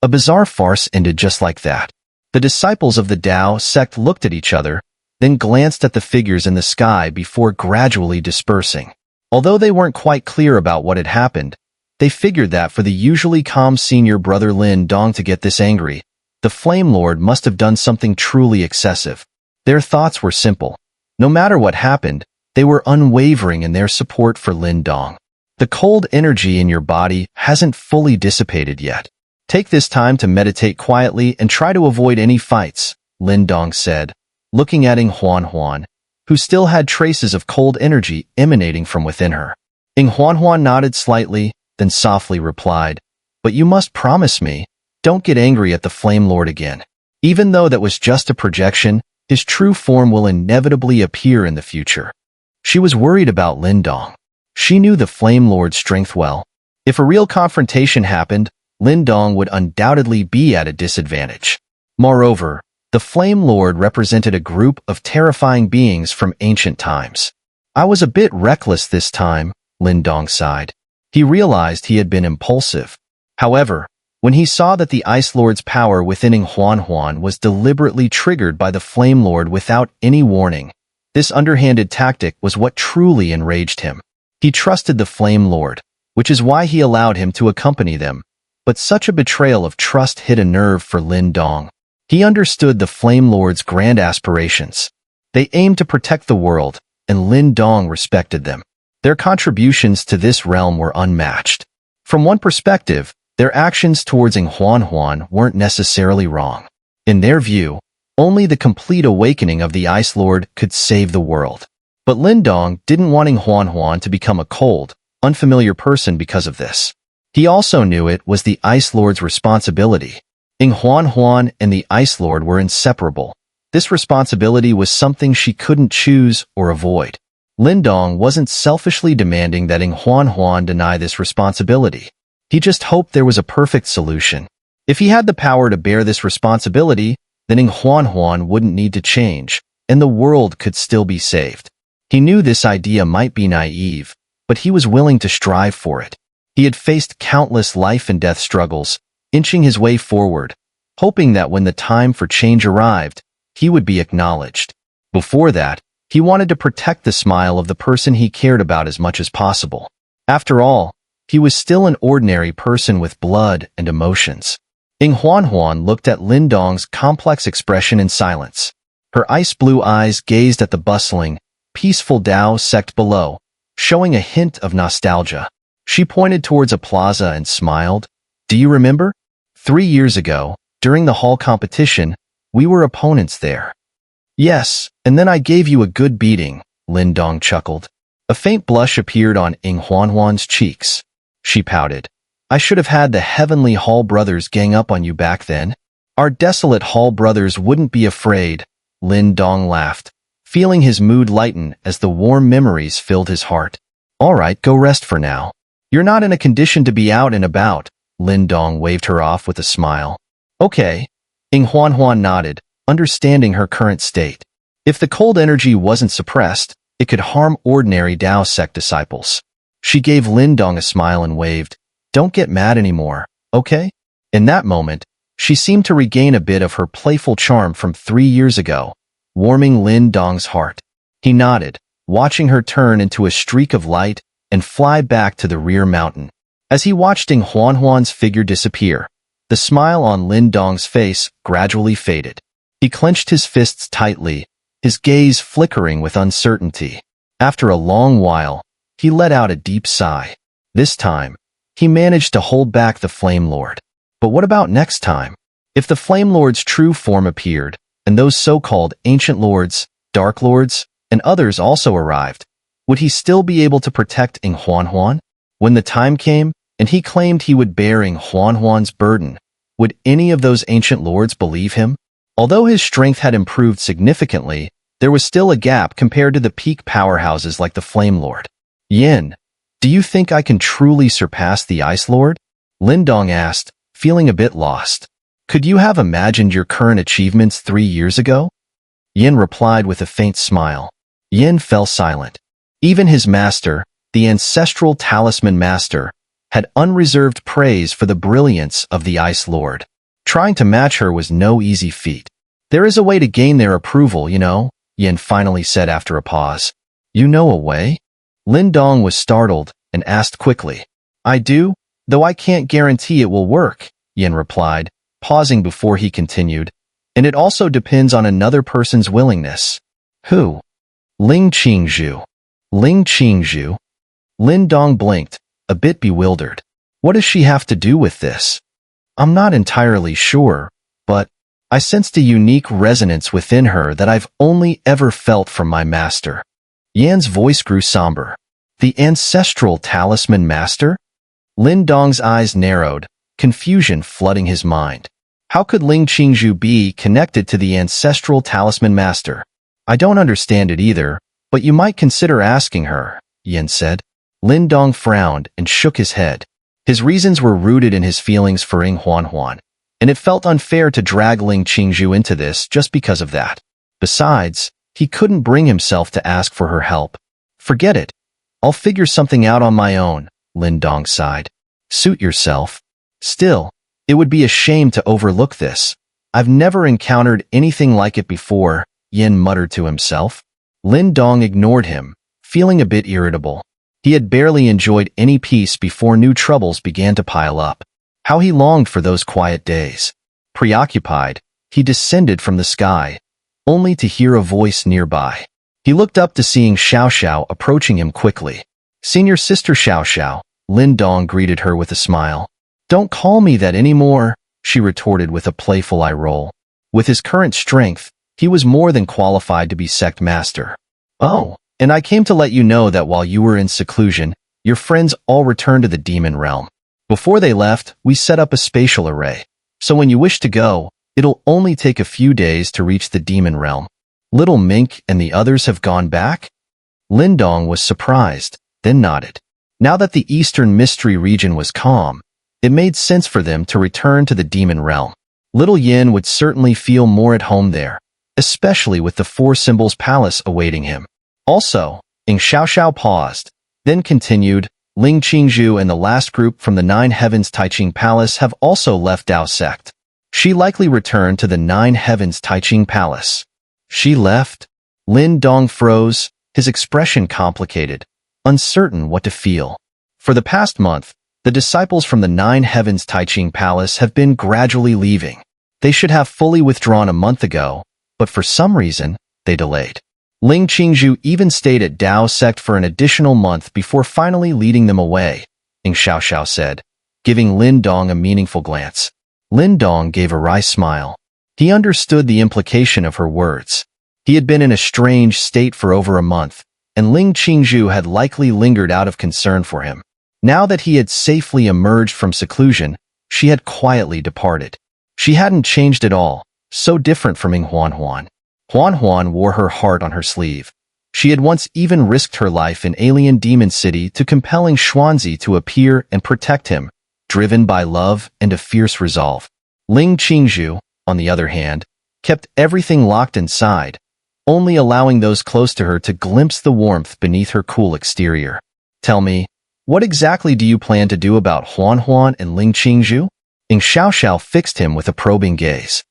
A bizarre farce ended just like that. The disciples of the Tao sect looked at each other, then glanced at the figures in the sky before gradually dispersing. Although they weren't quite clear about what had happened, they figured that for the usually calm senior brother Lin Dong to get this angry, the Flame Lord must have done something truly excessive. Their thoughts were simple. No matter what happened, they were unwavering in their support for Lin Dong. The cold energy in your body hasn't fully dissipated yet. Take this time to meditate quietly and try to avoid any fights, Lin Dong said, looking at Huanhuan, who still had traces of cold energy emanating from within her. Huanhuan nodded slightly, then softly replied, "But you must promise me, don't get angry at the Flame Lord again. Even though that was just a projection, his true form will inevitably appear in the future." She was worried about Lin Dong. She knew the Flame Lord's strength well. If a real confrontation happened, Lin Dong would undoubtedly be at a disadvantage. Moreover, the Flame Lord represented a group of terrifying beings from ancient times. "I was a bit reckless this time," Lin Dong sighed. He realized he had been impulsive. However, when he saw that the Ice Lord's power within Huanhuan was deliberately triggered by the Flame Lord without any warning, this underhanded tactic was what truly enraged him. He trusted the Flame Lord, which is why he allowed him to accompany them, but such a betrayal of trust hit a nerve for Lin Dong. He understood the Flame Lord's grand aspirations. They aimed to protect the world, and Lin Dong respected them. Their contributions to this realm were unmatched. From one perspective, their actions towards Huanhuan weren't necessarily wrong. In their view, only the complete awakening of the Ice Lord could save the world. But Lin Dong didn't want Huanhuan to become a cold, unfamiliar person because of this. He also knew it was the Ice Lord's responsibility. Huanhuan and the Ice Lord were inseparable. This responsibility was something she couldn't choose or avoid. Lin Dong wasn't selfishly demanding that Huanhuan deny this responsibility. He just hoped there was a perfect solution. If he had the power to bear this responsibility, then Huanhuan wouldn't need to change, and the world could still be saved. He knew this idea might be naive, but he was willing to strive for it. He had faced countless life and death struggles, inching his way forward, hoping that when the time for change arrived, he would be acknowledged. Before that, he wanted to protect the smile of the person he cared about as much as possible. After all, he was still an ordinary person with blood and emotions. Huanhuan looked at Lin Dong's complex expression in silence. Her ice-blue eyes gazed at the bustling, peaceful Tao sect below, showing a hint of nostalgia. She pointed towards a plaza and smiled. "Do you remember? 3 years ago, during the hall competition, we were opponents there." "Yes, and then I gave you a good beating," Lin Dong chuckled. A faint blush appeared on Huanhuan's cheeks. She pouted. "I should have had the Heavenly Hall Brothers gang up on you back then. Our desolate Hall Brothers wouldn't be afraid," Lin Dong laughed, feeling his mood lighten as the warm memories filled his heart. "All right, go rest for now. You're not in a condition to be out and about," Lin Dong waved her off with a smile. "Okay." Huanhuan nodded, understanding her current state. If the cold energy wasn't suppressed, it could harm ordinary Tao sect disciples. She gave Lin Dong a smile and waved, "Don't get mad anymore, okay?" In that moment, she seemed to regain a bit of her playful charm from 3 years ago, warming Lin Dong's heart. He nodded, watching her turn into a streak of light and fly back to the rear mountain. As he watched Huanhuan's figure disappear, the smile on Lin Dong's face gradually faded. He clenched his fists tightly, his gaze flickering with uncertainty. After a long while, he let out a deep sigh. This time, he managed to hold back the Flame Lord. But what about next time? If the Flame Lord's true form appeared, and those so-called Ancient Lords, Dark Lords, and others also arrived, would he still be able to protect Huanhuan? When the time came, and he claimed he would bear Huanhuan's burden, would any of those Ancient Lords believe him? Although his strength had improved significantly, there was still a gap compared to the peak powerhouses like the Flame Lord. "Yin, do you think I can truly surpass the Ice Lord?" Lin Dong asked, feeling a bit lost. "Could you have imagined your current achievements 3 years ago?" Yin replied with a faint smile. Yin fell silent. Even his master, the ancestral talisman master, had unreserved praise for the brilliance of the Ice Lord. Trying to match her was no easy feat. There is a way to gain their approval, you know, Yin finally said after a pause. You know a way? Lin Dong was startled and asked quickly. I do, though I can't guarantee it will work, Yin replied, pausing before he continued. And it also depends on another person's willingness. Who? Qingzhu. Ling Qingzhu? Lin Dong blinked, a bit bewildered. What does she have to do with this? I'm not entirely sure, but I sensed a unique resonance within her that I've only ever felt from my master. Yan's voice grew somber. The ancestral talisman master? Lin Dong's eyes narrowed, confusion flooding his mind. How could Ling Qingzhu be connected to the ancestral talisman master? I don't understand it either, but you might consider asking her, Yin said. Lin Dong frowned and shook his head. His reasons were rooted in his feelings for Huanhuan, and it felt unfair to drag Ling Qingzhu into this just because of that. Besides, he couldn't bring himself to ask for her help. Forget it. I'll figure something out on my own, Lin Dong sighed. Suit yourself. Still, it would be a shame to overlook this. I've never encountered anything like it before, Yin muttered to himself. Lin Dong ignored him, feeling a bit irritable. He had barely enjoyed any peace before new troubles began to pile up. How he longed for those quiet days. Preoccupied, he descended from the sky, only to hear a voice nearby. He looked up to seeing Xiao Xiao approaching him quickly. Senior sister Xiao Xiao, Lin Dong greeted her with a smile. Don't call me that anymore, she retorted with a playful eye roll. With his current strength, he was more than qualified to be sect master. Oh, and I came to let you know that while you were in seclusion, your friends all returned to the demon realm. Before they left, we set up a spatial array. So when you wish to go, it'll only take a few days to reach the demon realm. Little Mink and the others have gone back? Lin Dong was surprised, then nodded. Now that the eastern mystery region was calm, it made sense for them to return to the demon realm. Little Yin would certainly feel more at home there, especially with the Four Symbols Palace awaiting him. Also, EngSubs paused, then continued, Ling Qingzhu and the last group from the Nine Heavens Taiching Palace have also left Dao sect. She likely returned to the Nine Heavens Taiching Palace. She left? Lin Dong froze, his expression complicated, uncertain what to feel. For the past month, the disciples from the Nine Heavens Taiching Palace have been gradually leaving. They should have fully withdrawn a month ago, but for some reason, they delayed. Ling Qingzhu even stayed at Dao sect for an additional month before finally leading them away, EngSubs said, giving Lin Dong a meaningful glance. Lin Dong gave a wry smile. He understood the implication of her words. He had been in a strange state for over a month, and Ling Qingzhu had likely lingered out of concern for him. Now that he had safely emerged from seclusion, she had quietly departed. She hadn't changed at all, so different from Huanhuan. Huanhuan wore her heart on her sleeve. She had once even risked her life in Alien Demon City to compelling Xuanzi to appear and protect him, driven by love and a fierce resolve. Ling Qingzhu, on the other hand, kept everything locked inside, only allowing those close to her to glimpse the warmth beneath her cool exterior. Tell me, what exactly do you plan to do about Huanhuan and Ling Qingzhu? EngSubs fixed him with a probing gaze.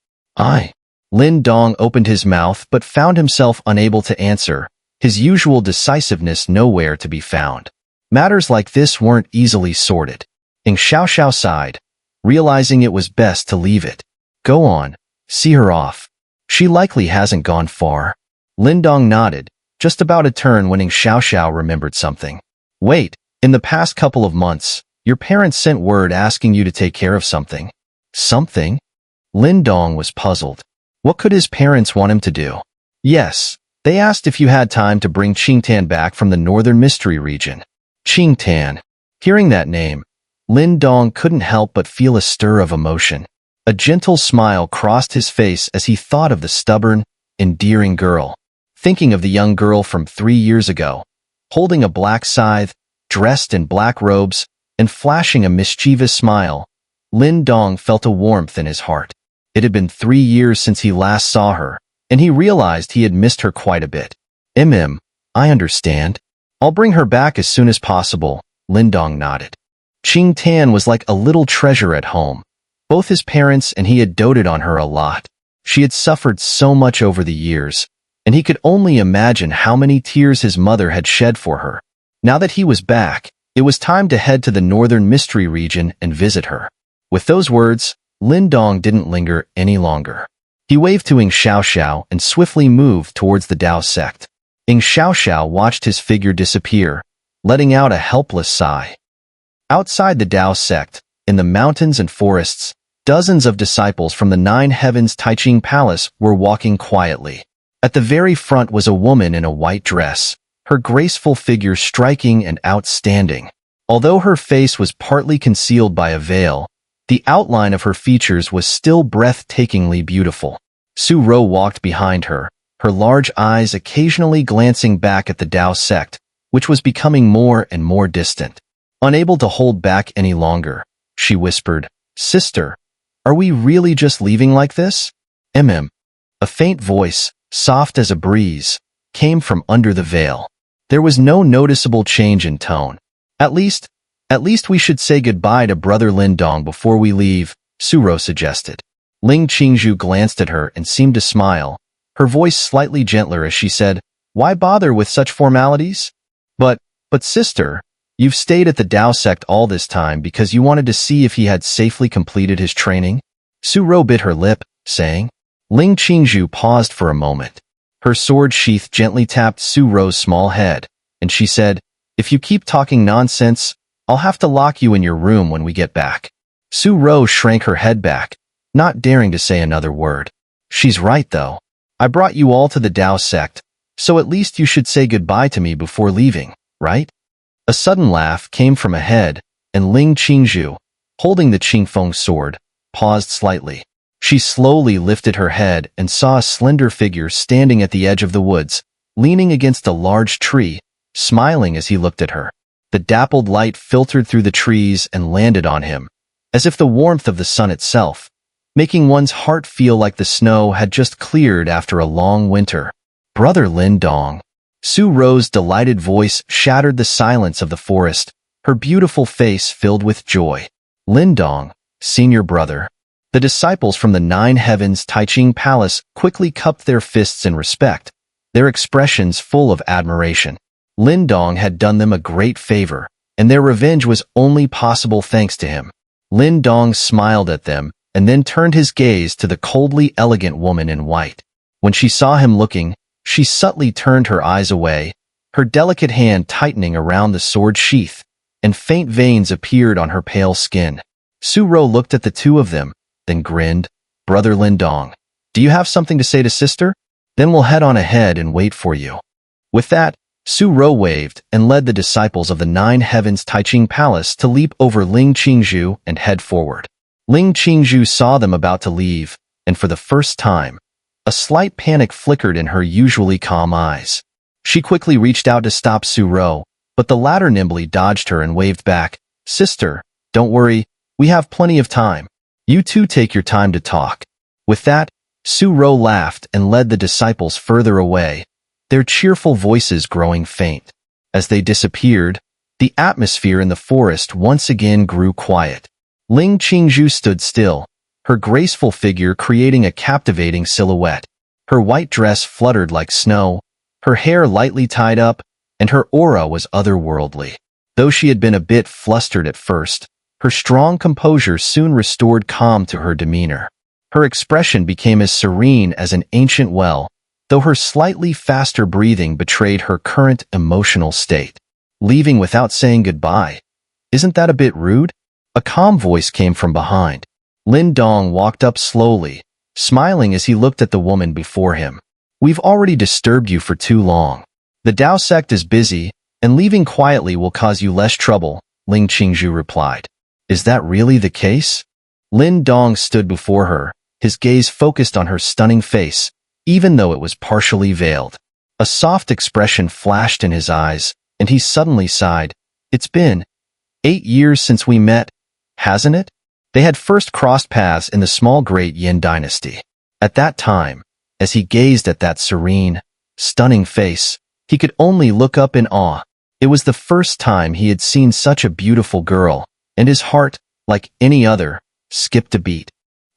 Lin Dong opened his mouth but found himself unable to answer, his usual decisiveness nowhere to be found. Matters like this weren't easily sorted. EngSubs sighed, realizing it was best to leave it. Go on, see her off. She likely hasn't gone far. Lin Dong nodded, just about to turn when EngSubs remembered something. Wait, in the past couple of months, your parents sent word asking you to take care of something. Something? Lin Dong was puzzled. What could his parents want him to do? Yes, they asked if you had time to bring Qingtan back from the northern mystery region. Qingtan. Hearing that name, Lin Dong couldn't help but feel a stir of emotion. A gentle smile crossed his face as he thought of the stubborn, endearing girl. Thinking of the young girl from 3 years ago, holding a black scythe, dressed in black robes, and flashing a mischievous smile, Lin Dong felt a warmth in his heart. It had been 3 years since he last saw her, and he realized he had missed her quite a bit. I understand. I'll bring her back as soon as possible, Lin Dong nodded. Qingtan was like a little treasure at home, Both his parents and he had doted on her a lot. She had suffered so much over the years, and he could only imagine how many tears his mother had shed for her. Now that he was back, it was time to head to the northern mystery region and visit her. With those words, Lin Dong didn't linger any longer. He waved to EngSubs and swiftly moved towards the Dao sect. EngSubs watched his figure disappear, letting out a helpless sigh. Outside the Dao sect, in the mountains and forests, dozens of disciples from the Nine Heavens Taiching Palace were walking quietly. At the very front was a woman in a white dress, her graceful figure striking and outstanding. Although her face was partly concealed by a veil, the outline of her features was still breathtakingly beautiful. Su Ro walked behind her, her large eyes occasionally glancing back at the Dao sect, which was becoming more and more distant. Unable to hold back any longer, she whispered, "Sister, are we really just leaving like this?" A faint voice, soft as a breeze, came from under the veil. There was no noticeable change in tone. At least we should say goodbye to Brother Lin Dong before we leave," Su Ro suggested. Qingzhu glanced at her and seemed to smile, her voice slightly gentler as she said, "Why bother with such formalities? But sister, you've stayed at the Dao sect all this time because you wanted to see if he had safely completed his training?" Su Ro bit her lip, saying. Qingzhu paused for a moment. Her sword sheath gently tapped Su Ro's small head, and she said, "If you keep talking nonsense, I'll have to lock you in your room when we get back." Su Ro shrank her head back, not daring to say another word. "She's right, though. I brought you all to the Dao sect, so at least you should say goodbye to me before leaving, right?" A sudden laugh came from ahead, and Qingzhu, holding the Qingfeng sword, paused slightly. She slowly lifted her head and saw a slender figure standing at the edge of the woods, leaning against a large tree, smiling as he looked at her. The dappled light filtered through the trees and landed on him, as if the warmth of the sun itself, making one's heart feel like the snow had just cleared after a long winter. "Brother Lin Dong." Su Ro's delighted voice shattered the silence of the forest, her beautiful face filled with joy. "Lin Dong, senior brother." The disciples from the Nine Heavens Taiching Palace quickly cupped their fists in respect, their expressions full of admiration. Lin Dong had done them a great favor, and their revenge was only possible thanks to him. Lin Dong smiled at them and then turned his gaze to the coldly elegant woman in white. When she saw him looking, she subtly turned her eyes away, her delicate hand tightening around the sword sheath, and faint veins appeared on her pale skin. Su Ro looked at the two of them, then grinned. "Brother Lin Dong, do you have something to say to sister? Then we'll head on ahead and wait for you." With that, Su Ro waved and led the disciples of the Nine Heavens Taiching Palace to leap over Qingzhu and head forward. Qingzhu saw them about to leave, and for the first time, a slight panic flickered in her usually calm eyes. She quickly reached out to stop Su Ro, but the latter nimbly dodged her and waved back, "Sister, don't worry, we have plenty of time. You two take your time to talk." With that, Su Ro laughed and led the disciples further away, their cheerful voices growing faint. As they disappeared, the atmosphere in the forest once again grew quiet. Qingzhu stood still, her graceful figure creating a captivating silhouette. Her white dress fluttered like snow, her hair lightly tied up, and her aura was otherworldly. Though she had been a bit flustered at first, her strong composure soon restored calm to her demeanor. Her expression became as serene as an ancient well, though her slightly faster breathing betrayed her current emotional state. "Leaving without saying goodbye? Isn't that a bit rude?" A calm voice came from behind. Lin Dong walked up slowly, smiling as he looked at the woman before him. "We've already disturbed you for too long. The Dao sect is busy, and leaving quietly will cause you less trouble," Qingzhu replied. "Is that really the case?" Lin Dong stood before her, his gaze focused on her stunning face, even though it was partially veiled. A soft expression flashed in his eyes, and he suddenly sighed. "It's been 8 years since we met, hasn't it?" They had first crossed paths in the small Great Yin dynasty. At that time, as he gazed at that serene, stunning face, he could only look up in awe. It was the first time he had seen such a beautiful girl, and his heart, like any other, skipped a beat.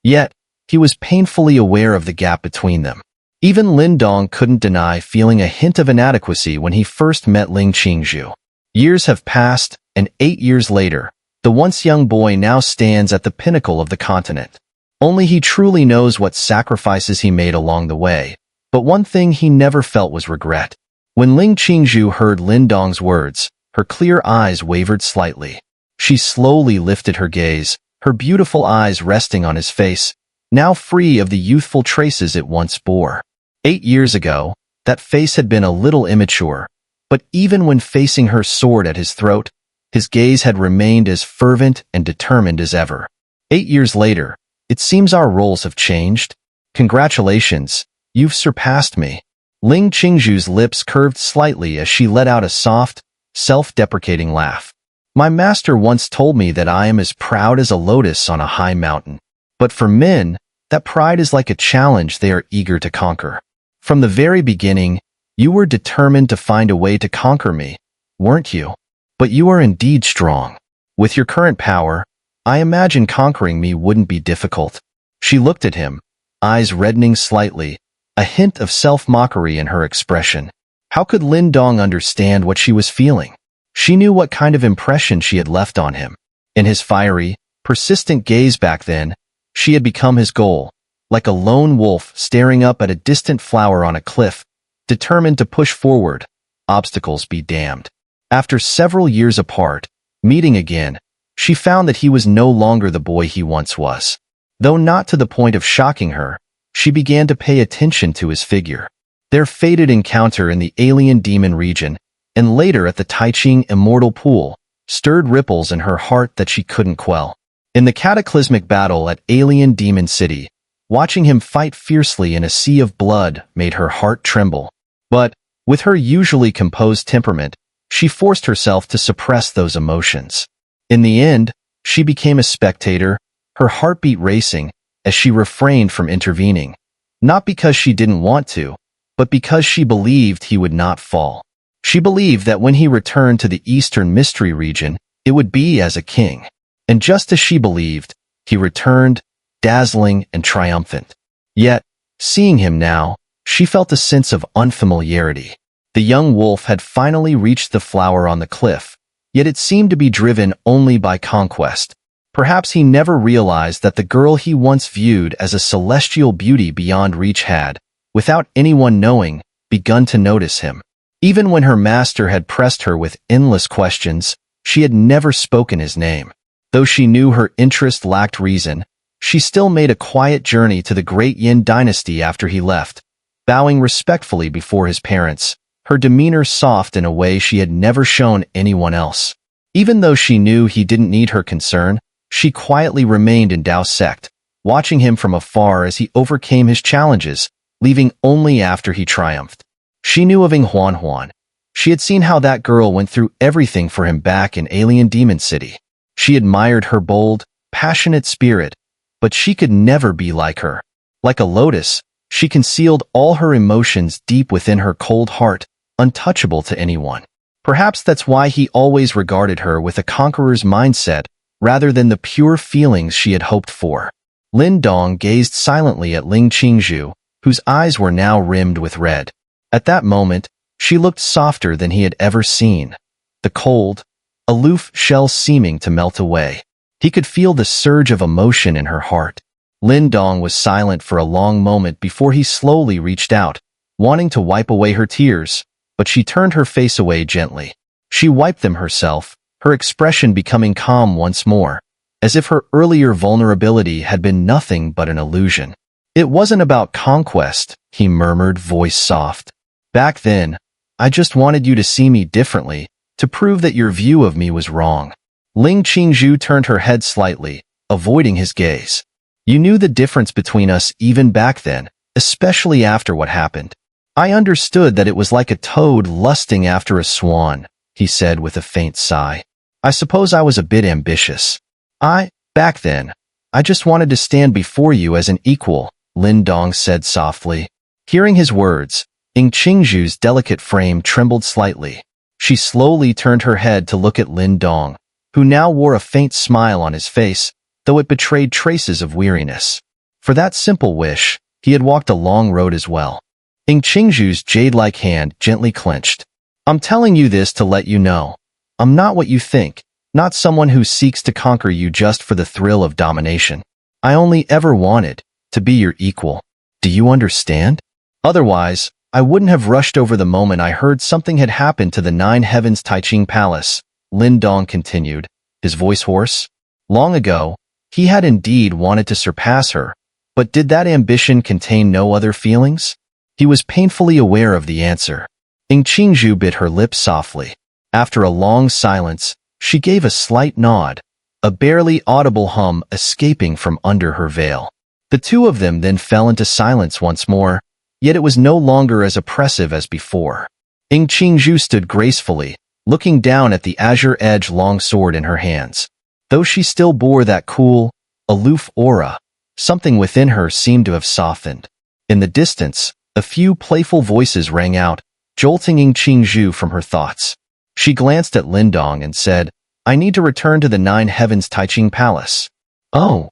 Yet, he was painfully aware of the gap between them. Even Lin Dong couldn't deny feeling a hint of inadequacy when he first met Ling Qingzhu. Years have passed, and 8 years later, the once young boy now stands at the pinnacle of the continent. Only he truly knows what sacrifices he made along the way, but one thing he never felt was regret. When Ling Qingzhu heard Lin Dong's words, her clear eyes wavered slightly. She slowly lifted her gaze, her beautiful eyes resting on his face, now free of the youthful traces it once bore. 8 years ago, that face had been a little immature, but even when facing her sword at his throat, his gaze had remained as fervent and determined as ever. 8 years later, it seems our roles have changed. Congratulations, you've surpassed me. Ling Qingzhu's lips curved slightly as she let out a soft, self-deprecating laugh. My master once told me that I am as proud as a lotus on a high mountain. But for men, that pride is like a challenge they are eager to conquer. From the very beginning, you were determined to find a way to conquer me, weren't you? But you are indeed strong. With your current power, I imagine conquering me wouldn't be difficult. She looked at him, eyes reddening slightly, a hint of self-mockery in her expression. How could Lin Dong understand what she was feeling? She knew what kind of impression she had left on him. In his fiery, persistent gaze back then, she had become his goal, like a lone wolf staring up at a distant flower on a cliff, determined to push forward, obstacles be damned. After several years apart, meeting again, she found that he was no longer the boy he once was. Though not to the point of shocking her, she began to pay attention to his figure. Their fated encounter in the alien demon region, and later at the Taiching immortal pool, stirred ripples in her heart that she couldn't quell. In the cataclysmic battle at Alien Demon City, watching him fight fiercely in a sea of blood made her heart tremble. But, with her usually composed temperament, she forced herself to suppress those emotions. In the end, she became a spectator, her heartbeat racing, as she refrained from intervening. Not because she didn't want to, but because she believed he would not fall. She believed that when he returned to the Eastern Mystery region, it would be as a king. And just as she believed, he returned, dazzling and triumphant. Yet, seeing him now, she felt a sense of unfamiliarity. The young wolf had finally reached the flower on the cliff, yet it seemed to be driven only by conquest. Perhaps he never realized that the girl he once viewed as a celestial beauty beyond reach had, without anyone knowing, begun to notice him. Even when her master had pressed her with endless questions, she had never spoken his name. Though she knew her interest lacked reason, she still made a quiet journey to the great Yin dynasty after he left, bowing respectfully before his parents, her demeanor soft in a way she had never shown anyone else. Even though she knew he didn't need her concern, she quietly remained in Dao's sect, watching him from afar as he overcame his challenges, leaving only after he triumphed. She knew of Huanhuan. She had seen how that girl went through everything for him back in Alien Demon City. She admired her bold, passionate spirit, but she could never be like her. Like a lotus, she concealed all her emotions deep within her cold heart, untouchable to anyone. Perhaps that's why he always regarded her with a conqueror's mindset, rather than the pure feelings she had hoped for. Lin Dong gazed silently at Ling Qingzhu, whose eyes were now rimmed with red. At that moment, she looked softer than he had ever seen. The cold, aloof shell seeming to melt away. He could feel the surge of emotion in her heart. Lin Dong was silent for a long moment before he slowly reached out, wanting to wipe away her tears, but she turned her face away gently. She wiped them herself, her expression becoming calm once more, as if her earlier vulnerability had been nothing but an illusion. It wasn't about conquest, he murmured, voice soft. Back then, I just wanted you to see me differently, to prove that your view of me was wrong. Ling Qingzhu turned her head slightly, avoiding his gaze. You knew the difference between us even back then, especially after what happened. I understood that it was like a toad lusting after a swan, he said with a faint sigh. I suppose I was a bit ambitious. Back then, I just wanted to stand before you as an equal, Lin Dong said softly. Hearing his words, Qingzhu's delicate frame trembled slightly. She slowly turned her head to look at Lin Dong, who now wore a faint smile on his face, though it betrayed traces of weariness. For that simple wish, he had walked a long road as well. Qingzhu's jade-like hand gently clenched. I'm telling you this to let you know. I'm not what you think, not someone who seeks to conquer you just for the thrill of domination. I only ever wanted to be your equal. Do you understand? Otherwise, I wouldn't have rushed over the moment I heard something had happened to the Nine Heavens Taiching Palace, Lin Dong continued, his voice hoarse. Long ago, he had indeed wanted to surpass her, but did that ambition contain no other feelings? He was painfully aware of the answer. Qingzhu bit her lips softly. After a long silence, she gave a slight nod, a barely audible hum escaping from under her veil. The two of them then fell into silence once more, yet it was no longer as oppressive as before. Qingzhu stood gracefully, looking down at the azure-edged longsword in her hands. Though she still bore that cool, aloof aura, something within her seemed to have softened. In the distance, a few playful voices rang out, jolting Qingzhu from her thoughts. She glanced at Lin Dong and said, I need to return to the Nine Heavens Taiching Palace. Oh.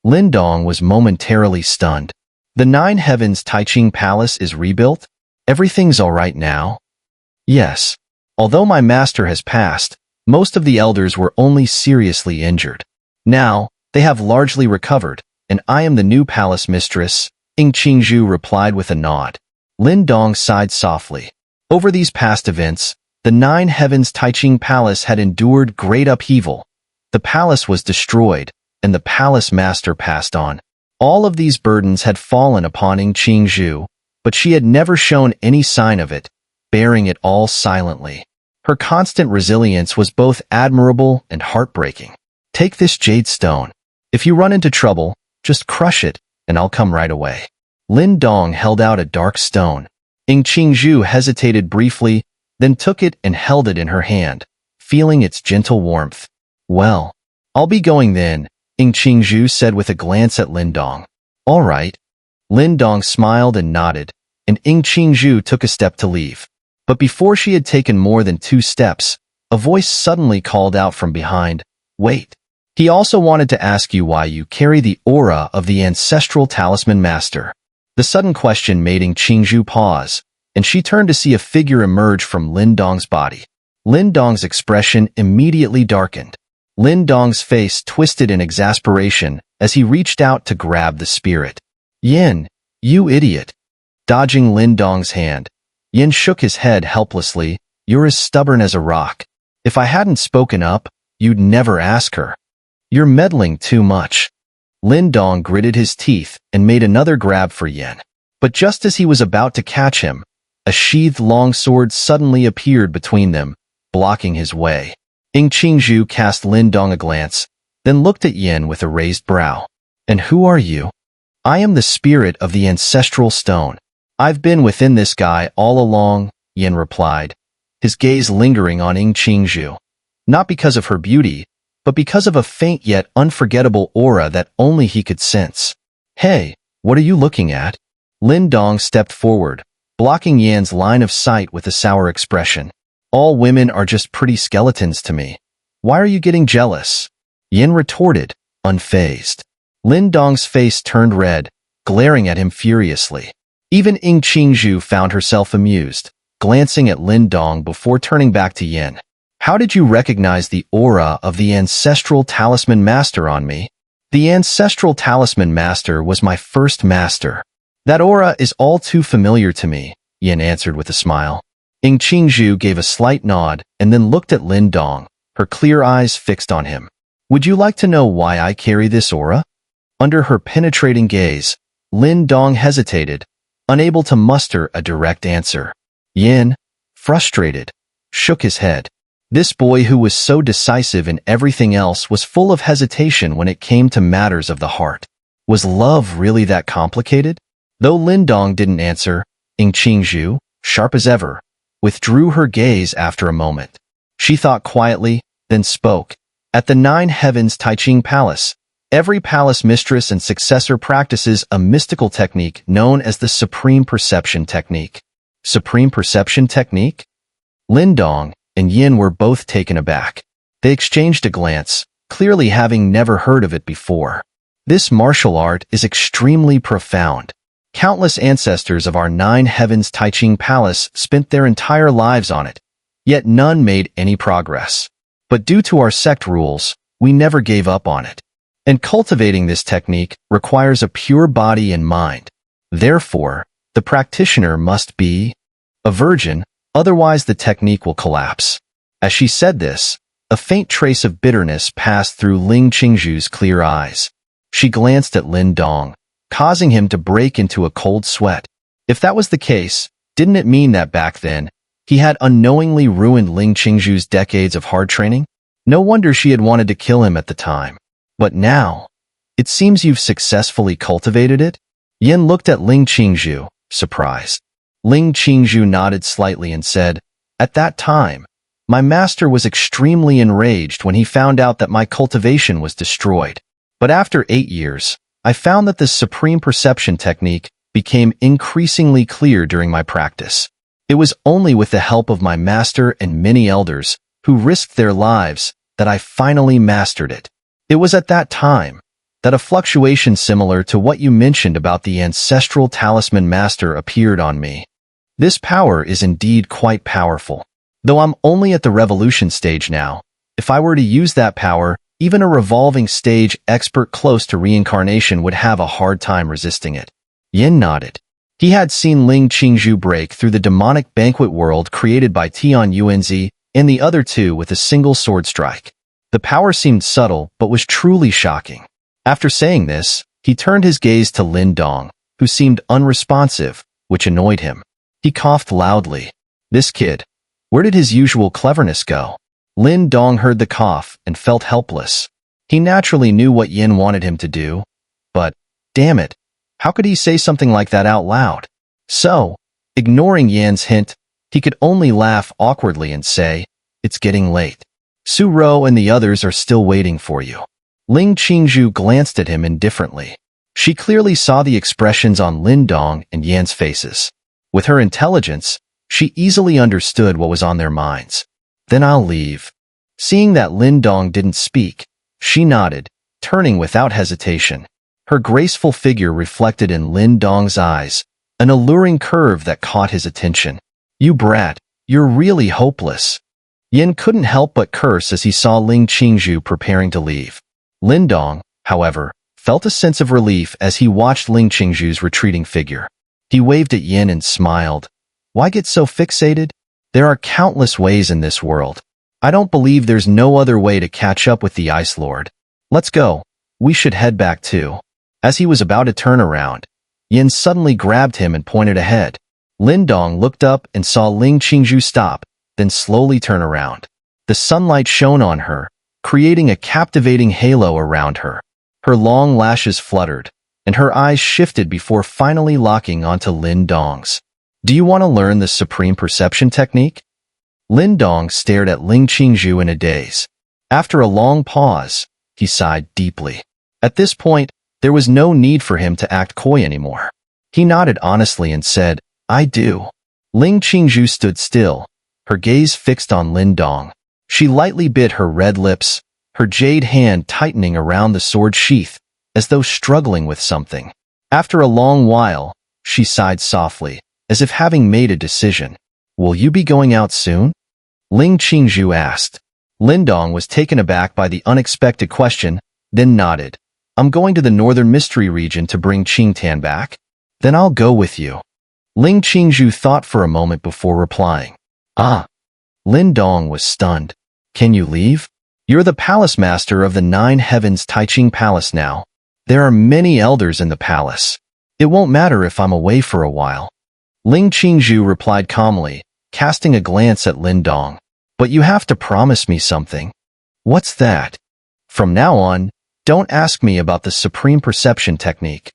Lin Dong was momentarily stunned. The Nine Heavens Taiching Palace is rebuilt? Everything's all right now? Yes. Although my master has passed, most of the elders were only seriously injured. Now, they have largely recovered, and I am the new palace mistress, Qingzhu replied with a nod. Lin Dong sighed softly. Over these past events, the Nine Heavens Taiching Palace had endured great upheaval. The palace was destroyed, and the palace master passed on. All of these burdens had fallen upon Qingzhu, but she had never shown any sign of it, bearing it all silently. Her constant resilience was both admirable and heartbreaking. Take this jade stone. If you run into trouble, just crush it, and I'll come right away. Lin Dong held out a dark stone. Qingzhu hesitated briefly, then took it and held it in her hand, feeling its gentle warmth. Well, I'll be going then, Qingzhu said with a glance at Lin Dong. All right. Lin Dong smiled and nodded, and Qingzhu took a step to leave. But before she had taken more than 2 steps, a voice suddenly called out from behind, Wait. He also wanted to ask you why you carry the aura of the ancestral talisman master. The sudden question made Qingzhu pause, and she turned to see a figure emerge from Lin Dong's body. Lin Dong's expression immediately darkened. Lin Dong's face twisted in exasperation as he reached out to grab the spirit. Yin, you idiot. Dodging Lin Dong's hand, Yin shook his head helplessly. You're as stubborn as a rock. If I hadn't spoken up, you'd never ask her. You're meddling too much. Lin Dong gritted his teeth and made another grab for Yin. But just as he was about to catch him, a sheathed longsword suddenly appeared between them, blocking his way. Qingzhu cast Lin Dong a glance, then looked at Yin with a raised brow. And who are you? I am the spirit of the ancestral stone. I've been within this guy all along, Yin replied, his gaze lingering on Qingzhu. Not because of her beauty, but because of a faint yet unforgettable aura that only he could sense. Hey, what are you looking at? Lin Dong stepped forward, blocking Yin's line of sight with a sour expression. All women are just pretty skeletons to me. Why are you getting jealous? Yin retorted, unfazed. Lin Dong's face turned red, glaring at him furiously. Even Qingzhu found herself amused, glancing at Lin Dong before turning back to Yin. How did you recognize the aura of the ancestral talisman master on me? The ancestral talisman master was my first master. That aura is all too familiar to me, Yin answered with a smile. Qingzhu gave a slight nod and then looked at Lin Dong, her clear eyes fixed on him. Would you like to know why I carry this aura? Under her penetrating gaze, Lin Dong hesitated, unable to muster a direct answer. Yin, frustrated, shook his head. This boy who was so decisive in everything else was full of hesitation when it came to matters of the heart. Was love really that complicated? Though Lin Dong didn't answer, Qingzhu, sharp as ever, withdrew her gaze after a moment. She thought quietly, then spoke. At the Nine Heavens Taiching Palace, every palace mistress and successor practices a mystical technique known as the Supreme Perception Technique. Supreme Perception Technique? Lin Dong and Yin were both taken aback. They exchanged a glance, clearly having never heard of it before. This martial art is extremely profound. Countless ancestors of our Nine Heavens Taiching Palace spent their entire lives on it, yet none made any progress. But due to our sect rules, we never gave up on it. And cultivating this technique requires a pure body and mind. Therefore, the practitioner must be a virgin, otherwise the technique will collapse. As she said this, a faint trace of bitterness passed through Ling Qingzhu's clear eyes. She glanced at Lin Dong, causing him to break into a cold sweat. If that was the case, didn't it mean that back then, he had unknowingly ruined Ling Qingzhu's decades of hard training? No wonder she had wanted to kill him at the time. But now, it seems you've successfully cultivated it? Yin looked at Ling Qingzhu, surprised. Ling Qingzhu nodded slightly and said, "At that time, my master was extremely enraged when he found out that my cultivation was destroyed. But after 8 years, I found that this supreme perception technique became increasingly clear during my practice. It was only with the help of my master and many elders who risked their lives that I finally mastered it. It was at that time that a fluctuation similar to what you mentioned about the ancestral talisman master appeared on me. This power is indeed quite powerful. Though I'm only at the revolution stage now, if I were to use that power, even a revolving stage expert close to reincarnation would have a hard time resisting it." Yin nodded. He had seen Ling Qingzhu break through the demonic banquet world created by Tian Yuanzi and the other two with a single sword strike. The power seemed subtle but was truly shocking. After saying this, he turned his gaze to Lin Dong, who seemed unresponsive, which annoyed him. He coughed loudly. This kid, where did his usual cleverness go? Lin Dong heard the cough and felt helpless. He naturally knew what Yin wanted him to do, but, damn it, how could he say something like that out loud? So, ignoring Yin's hint, he could only laugh awkwardly and say, "It's getting late. Su Ro and the others are still waiting for you." Ling Qingzhu glanced at him indifferently. She clearly saw the expressions on Lin Dong and Yan's faces. With her intelligence, she easily understood what was on their minds. "Then I'll leave." Seeing that Lin Dong didn't speak, she nodded, turning without hesitation. Her graceful figure reflected in Lin Dong's eyes, an alluring curve that caught his attention. "You brat, you're really hopeless." Yin couldn't help but curse as he saw Ling Qingzhu preparing to leave. Lin Dong, however, felt a sense of relief as he watched Ling Qingzhu's retreating figure. He waved at Yin and smiled. "Why get so fixated? There are countless ways in this world. I don't believe there's no other way to catch up with the Ice Lord. Let's go. We should head back too." As he was about to turn around, Yin suddenly grabbed him and pointed ahead. Lin Dong looked up and saw Ling Qingzhu stop, then slowly turn around. The sunlight shone on her, creating a captivating halo around her. Her long lashes fluttered, and her eyes shifted before finally locking onto Lin Dong's. "Do you want to learn the supreme perception technique?" Lin Dong stared at Ling Qingzhu in a daze. After a long pause, he sighed deeply. At this point, there was no need for him to act coy anymore. He nodded honestly and said, "I do." Ling Qingzhu stood still, her gaze fixed on Lin Dong. She lightly bit her red lips, her jade hand tightening around the sword sheath, as though struggling with something. After a long while, she sighed softly, as if having made a decision. "Will you be going out soon?" Ling Qingzhu asked. Lin Dong was taken aback by the unexpected question, then nodded. "I'm going to the northern mystery region to bring Qingtan back. Then I'll go with you." Ling Qingzhu thought for a moment before replying. "Ah." Lin Dong was stunned. "Can you leave? You're the palace master of the Nine Heavens Taiching Palace now. There are many elders in the palace. It won't matter if I'm away for a while." Ling Qingzhu replied calmly, casting a glance at Lin Dong. "But you have to promise me something." "What's that?" "From now on, don't ask me about the supreme perception technique.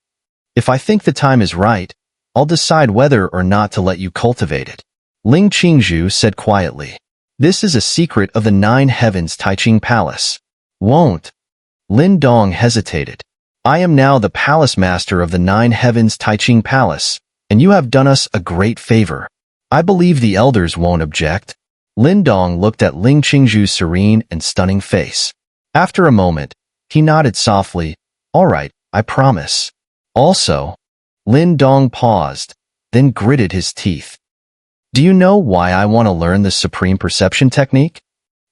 If I think the time is right, I'll decide whether or not to let you cultivate it." Ling Qingzhu said quietly. "This is a secret of the Nine Heavens Taiching Palace." "Won't." Lin Dong hesitated. "I am now the palace master of the Nine Heavens Taiching Palace, and you have done us a great favor. I believe the elders won't object." Lin Dong looked at Ling Qingzhu's serene and stunning face. After a moment, he nodded softly. All right, I promise. Also, Lin Dong paused, then gritted his teeth. Do you know why I want to learn the supreme perception technique?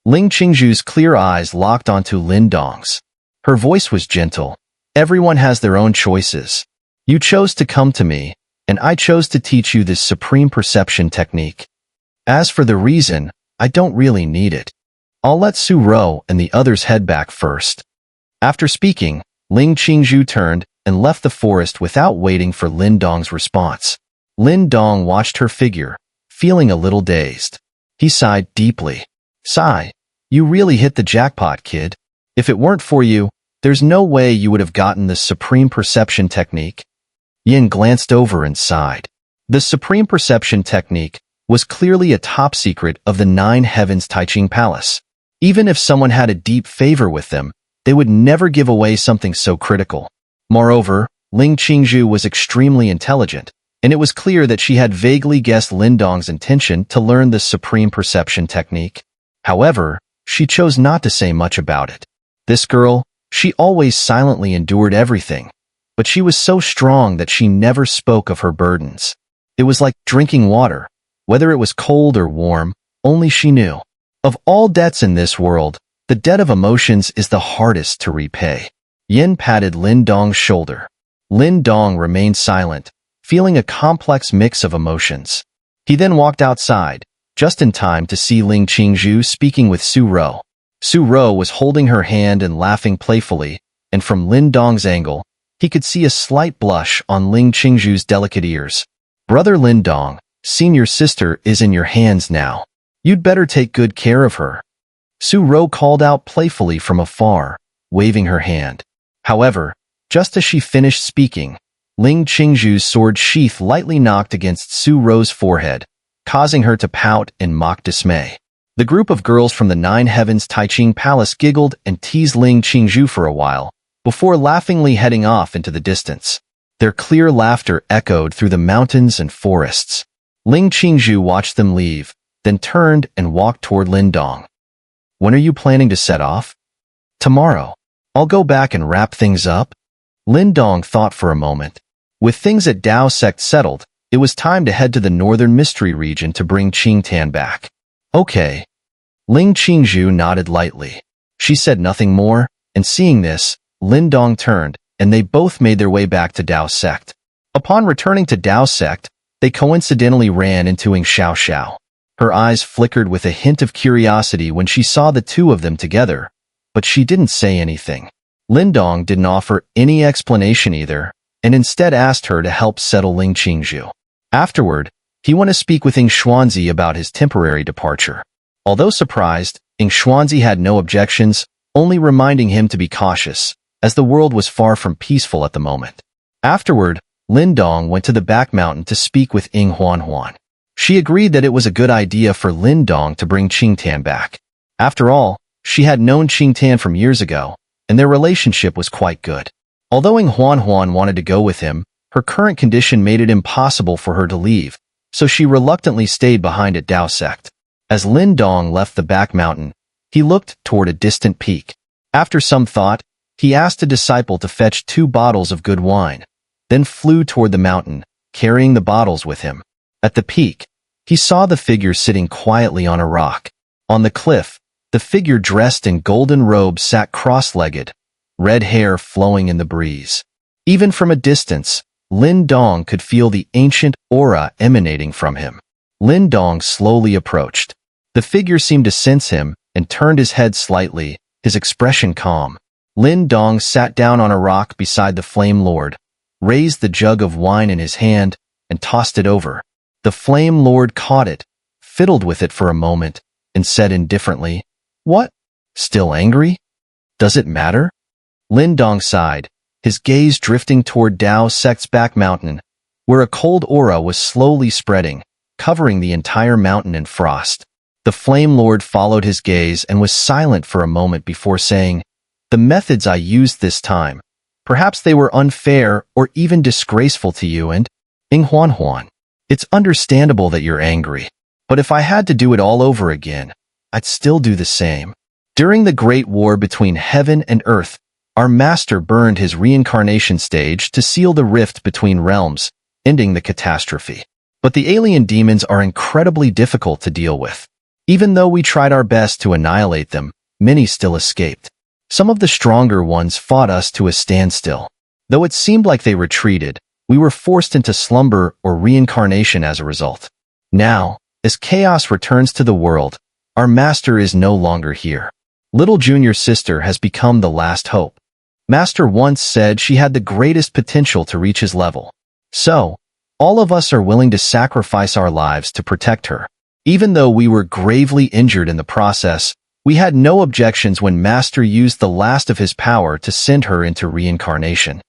Qingzhu's clear eyes locked onto Lin Dong's. Her voice was gentle. Everyone has their own choices. You chose to come to me, and I chose to teach you this supreme perception technique. As for the reason, I don't really need it. I'll let Su Ro and the others head back first. After speaking, Qingzhu turned and left the forest without waiting for Lin Dong's response. Lin Dong watched her figure, feeling a little dazed. He sighed deeply. Sigh, you really hit the jackpot, kid. If it weren't for you, there's no way you would have gotten the supreme perception technique. Ying glanced over and sighed. The supreme perception technique was clearly a top secret of the Nine Heavens Taiching Palace. Even if someone had a deep favor with them, they would never give away something so critical. Moreover, Qingzhu was extremely intelligent, and it was clear that she had vaguely guessed Lin Dong's intention to learn the supreme perception technique. However, she chose not to say much about it. This girl, she always silently endured everything, but she was so strong that she never spoke of her burdens. It was like drinking water. Whether it was cold or warm, only she knew. Of all debts in this world, the debt of emotions is the hardest to repay. Yin patted Lin Dong's shoulder. Lin Dong remained silent, feeling a complex mix of emotions. He then walked outside, just in time to see Qingzhu speaking with Su Ro. Su Ro was holding her hand and laughing playfully, and from Lin Dong's angle, he could see a slight blush on Qingzhu's delicate ears. Brother Lin Dong, senior sister is in your hands now. You'd better take good care of her. Su Ro called out playfully from afar, waving her hand. However, just as she finished speaking, Qingzhu's sword sheath lightly knocked against Su Ro's forehead, causing her to pout in mock dismay. The group of girls from the Nine Heavens Taiching Palace giggled and teased Qingzhu for a while, before laughingly heading off into the distance. Their clear laughter echoed through the mountains and forests. Qingzhu watched them leave, then turned and walked toward Lin Dong. When are you planning to set off? Tomorrow. I'll go back and wrap things up. Lin Dong thought for a moment. With things at Dao sect settled, it was time to head to the northern mystery region to bring Qingtan back. Okay. Qingzhu nodded lightly. She said nothing more, and seeing this, Lin Dong turned, and they both made their way back to Dao sect. Upon returning to Dao sect, they coincidentally ran into EngSubs. Her eyes flickered with a hint of curiosity when she saw the two of them together, but she didn't say anything. Lin Dong didn't offer any explanation either, and instead asked her to help settle Qingzhu. Afterward, he went to speak with EngSubs about his temporary departure. Although surprised, EngSubs had no objections, only reminding him to be cautious, as the world was far from peaceful at the moment. Afterward, Lin Dong went to the back mountain to speak with Huanhuan. She agreed that it was a good idea for Lin Dong to bring Qingtan back. After all, she had known Qingtan from years ago, and their relationship was quite good. Although Huanhuan wanted to go with him, her current condition made it impossible for her to leave, so she reluctantly stayed behind at Dao sect. As Lin Dong left the back mountain, he looked toward a distant peak. After some thought, he asked a disciple to fetch 2 bottles of good wine, then flew toward the mountain, carrying the bottles with him. At the peak, he saw the figure sitting quietly on a rock. On the cliff, the figure dressed in golden robes sat cross-legged, red hair flowing in the breeze. Even from a distance, Lin Dong could feel the ancient aura emanating from him. Lin Dong slowly approached. The figure seemed to sense him and turned his head slightly, his expression calm. Lin Dong sat down on a rock beside the Flame Lord, raised the jug of wine in his hand, and tossed it over. The Flame Lord caught it, fiddled with it for a moment, and said indifferently, "What? Still angry? Does it matter?" Lin Dong sighed, his gaze drifting toward Dao sect's back mountain, where a cold aura was slowly spreading, covering the entire mountain in frost. The Flame Lord followed his gaze and was silent for a moment before saying, "The methods I used this time, perhaps they were unfair or even disgraceful to you and Huanhuan. It's understandable that you're angry, but if I had to do it all over again, I'd still do the same. During the Great War between heaven and earth, our master burned his reincarnation stage to seal the rift between realms, ending the catastrophe. But the alien demons are incredibly difficult to deal with. Even though we tried our best to annihilate them, many still escaped. Some of the stronger ones fought us to a standstill. Though it seemed like they retreated, we were forced into slumber or reincarnation as a result. Now, as chaos returns to the world, our master is no longer here. Little junior sister has become the last hope. Master once said she had the greatest potential to reach his level. So, all of us are willing to sacrifice our lives to protect her. Even though we were gravely injured in the process, we had no objections when Master used the last of his power to send her into reincarnation.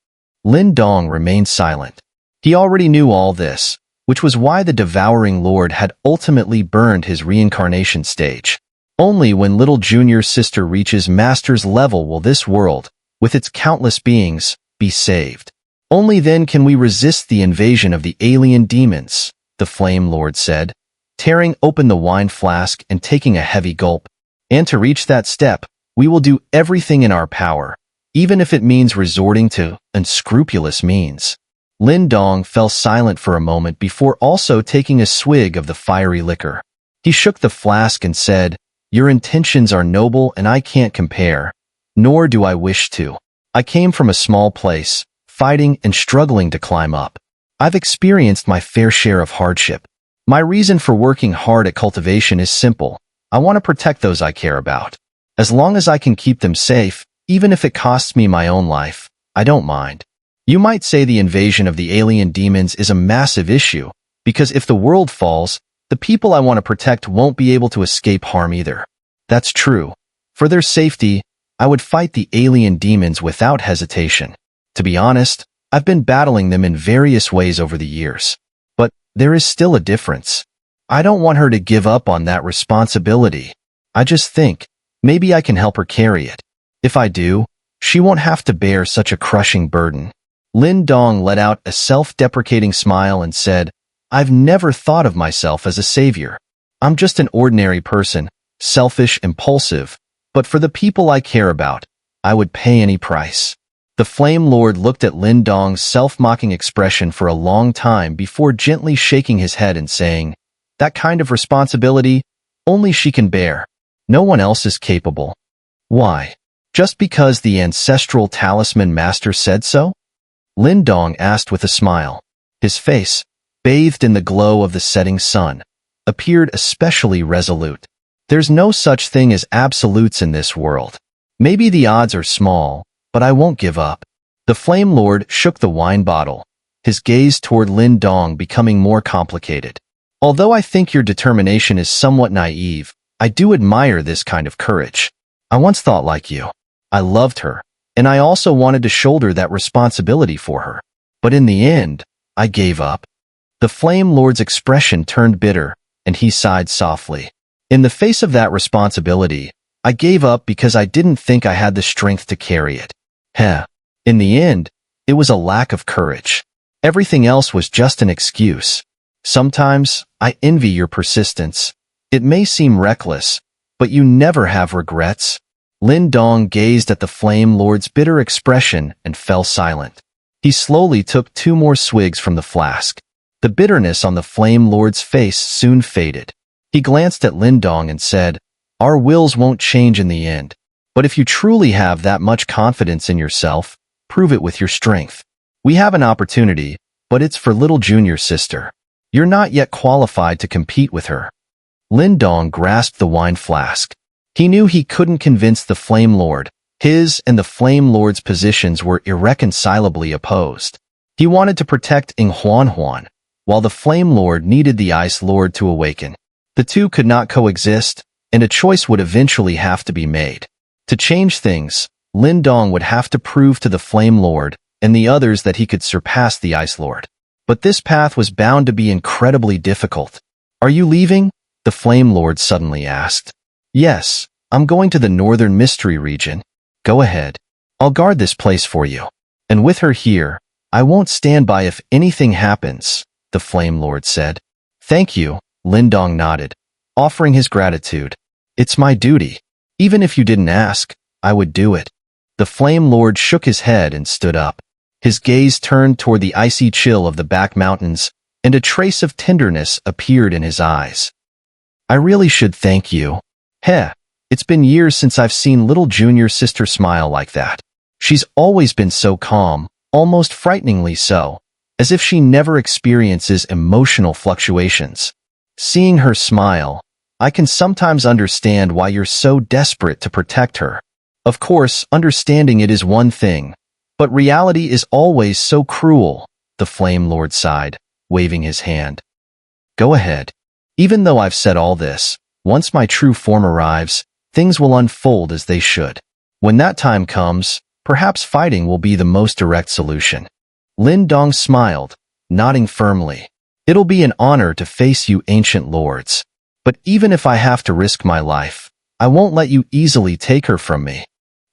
Lin Dong remained silent. He already knew all this, which was why the Devouring Lord had ultimately burned his reincarnation stage. Only when little junior sister reaches Master's level will this world, with its countless beings, be saved. Only then can we resist the invasion of the alien demons, the Flame Lord said, tearing open the wine flask and taking a heavy gulp. And to reach that step, we will do everything in our power, even if it means resorting to unscrupulous means. Lin Dong fell silent for a moment before also taking a swig of the fiery liquor. He shook the flask and said, "Your intentions are noble and I can't compare, nor do I wish to. I came from a small place, fighting and struggling to climb up. I've experienced my fair share of hardship. My reason for working hard at cultivation is simple. I want to protect those I care about. As long as I can keep them safe, even if it costs me my own life, I don't mind. You might say the invasion of the alien demons is a massive issue, because if the world falls, the people I want to protect won't be able to escape harm either. That's true. For their safety, I would fight the alien demons without hesitation. To be honest, I've been battling them in various ways over the years. But there is still a difference. I don't want her to give up on that responsibility. I just think, maybe I can help her carry it. If I do, she won't have to bear such a crushing burden." Lin Dong let out a self-deprecating smile and said, "I've never thought of myself as a savior. I'm just an ordinary person, selfish, impulsive, but for the people I care about, I would pay any price." The Flame Lord looked at Lin Dong's self-mocking expression for a long time before gently shaking his head and saying, "That kind of responsibility, only she can bear. No one else is capable." "Why? Just because the ancestral talisman master said so?" Lin Dong asked with a smile. His face, bathed in the glow of the setting sun, appeared especially resolute. "There's no such thing as absolutes in this world. Maybe the odds are small, but I won't give up." The Flame Lord shook the wine bottle, his gaze toward Lin Dong becoming more complicated. "Although I think your determination is somewhat naive, I do admire this kind of courage. I once thought like you. I loved her, and I also wanted to shoulder that responsibility for her. But in the end, I gave up." The Flame Lord's expression turned bitter, and he sighed softly. "In the face of that responsibility, I gave up because I didn't think I had the strength to carry it. Heh. In the end, it was a lack of courage. Everything else was just an excuse. Sometimes, I envy your persistence. It may seem reckless, but you never have regrets." Lin Dong gazed at the Flame Lord's bitter expression and fell silent. He slowly took 2 more swigs from the flask. The bitterness on the Flame Lord's face soon faded. He glanced at Lin Dong and said, "Our wills won't change in the end. But if you truly have that much confidence in yourself, prove it with your strength. We have an opportunity, but it's for little junior sister. You're not yet qualified to compete with her." Lin Dong grasped the wine flask. He knew he couldn't convince the Flame Lord. His and the Flame Lord's positions were irreconcilably opposed. He wanted to protect Huanhuan, while the Flame Lord needed the Ice Lord to awaken. The two could not coexist, and a choice would eventually have to be made. To change things, Lin Dong would have to prove to the Flame Lord and the others that he could surpass the Ice Lord. But this path was bound to be incredibly difficult. "Are you leaving?" the Flame Lord suddenly asked. "Yes, I'm going to the Northern Mystery region." "Go ahead. I'll guard this place for you. And with her here, I won't stand by if anything happens," the Flame Lord said. "Thank you," Lin Dong nodded, offering his gratitude. "It's my duty." Even if you didn't ask, I would do it. The Flame Lord shook his head and stood up. His gaze turned toward the icy chill of the back mountains, and a trace of tenderness appeared in his eyes. I really should thank you. Heh, it's been years since I've seen little junior sister smile like that. She's always been so calm, almost frighteningly so, as if she never experiences emotional fluctuations. Seeing her smile, I can sometimes understand why you're so desperate to protect her. Of course, understanding it is one thing, but reality is always so cruel, the Flame Lord sighed, waving his hand. Go ahead. Even though I've said all this, once my true form arrives, things will unfold as they should. When that time comes, perhaps fighting will be the most direct solution. Lin Dong smiled, nodding firmly. It'll be an honor to face you ancient lords. But even if I have to risk my life, I won't let you easily take her from me.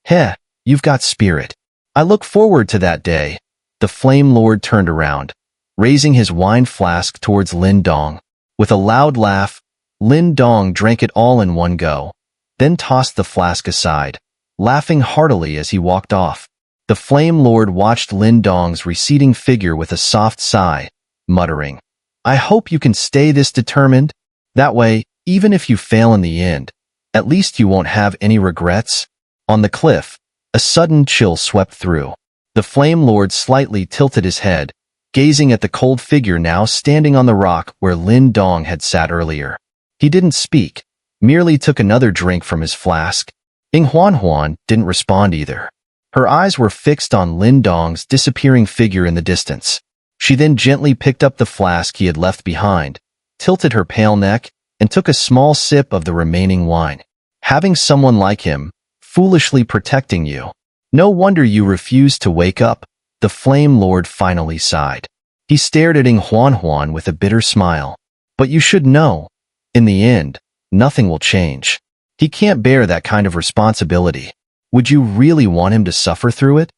Heh, you've got spirit. I look forward to that day. The Flame Lord turned around, raising his wine flask towards Lin Dong. With a loud laugh, Lin Dong drank it all in one go, then tossed the flask aside, laughing heartily as he walked off. The Flame Lord watched Lin Dong's receding figure with a soft sigh, muttering, I hope you can stay this determined. That way, even if you fail in the end, at least you won't have any regrets. On the cliff, a sudden chill swept through. The Flame Lord slightly tilted his head, gazing at the cold figure now standing on the rock where Lin Dong had sat earlier. He didn't speak, merely took another drink from his flask. Huanhuan didn't respond either. Her eyes were fixed on Lin Dong's disappearing figure in the distance. She then gently picked up the flask he had left behind, tilted her pale neck, and took a small sip of the remaining wine. Having someone like him, foolishly protecting you. No wonder you refused to wake up, the Flame Lord finally sighed. He stared at Huanhuan with a bitter smile. But you should know, in the end, nothing will change. He can't bear that kind of responsibility. Would you really want him to suffer through it?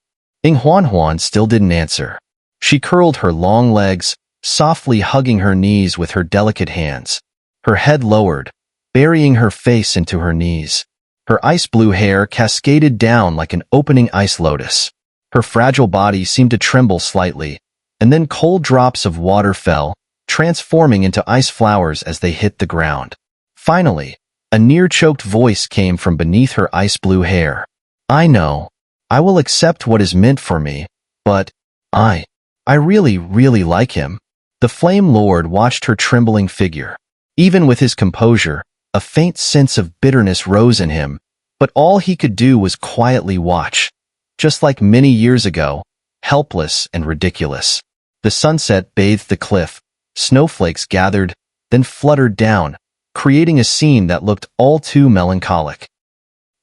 Huanhuan still didn't answer. She curled her long legs, softly hugging her knees with her delicate hands. Her head lowered, burying her face into her knees. Her ice-blue hair cascaded down like an opening ice lotus. Her fragile body seemed to tremble slightly, and then cold drops of water fell, transforming into ice flowers as they hit the ground. Finally, a near-choked voice came from beneath her ice-blue hair. I know. I will accept what is meant for me, but I really, really like him. The Flame Lord watched her trembling figure. Even with his composure, a faint sense of bitterness rose in him, but all he could do was quietly watch. Just like many years ago, helpless and ridiculous. The sunset bathed the cliff, snowflakes gathered, then fluttered down, creating a scene that looked all too melancholic.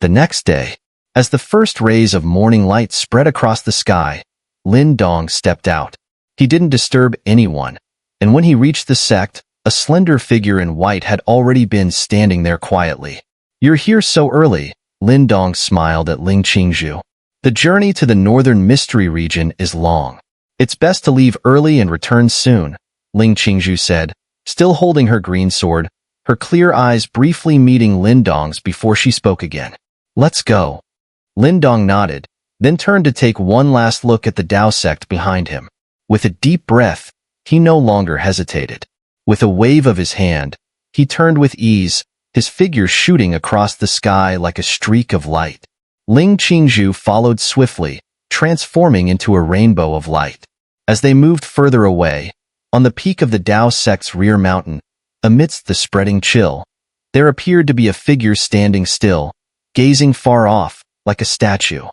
The next day, as the first rays of morning light spread across the sky, Lin Dong stepped out. He didn't disturb anyone, and when he reached the sect, a slender figure in white had already been standing there quietly. You're here so early, Lin Dong smiled at Ling Qingzhu. The journey to the northern mystery region is long. It's best to leave early and return soon, Ling Qingzhu said, still holding her green sword, her clear eyes briefly meeting Lin Dong's before she spoke again. Let's go. Lin Dong nodded, then turned to take one last look at the Dao sect behind him. With a deep breath, he no longer hesitated. With a wave of his hand, he turned with ease, his figure shooting across the sky like a streak of light. Ling Qingzhu followed swiftly, transforming into a rainbow of light. As they moved further away, on the peak of the Dao sect's rear mountain, amidst the spreading chill, there appeared to be a figure standing still, gazing far off, like a statue.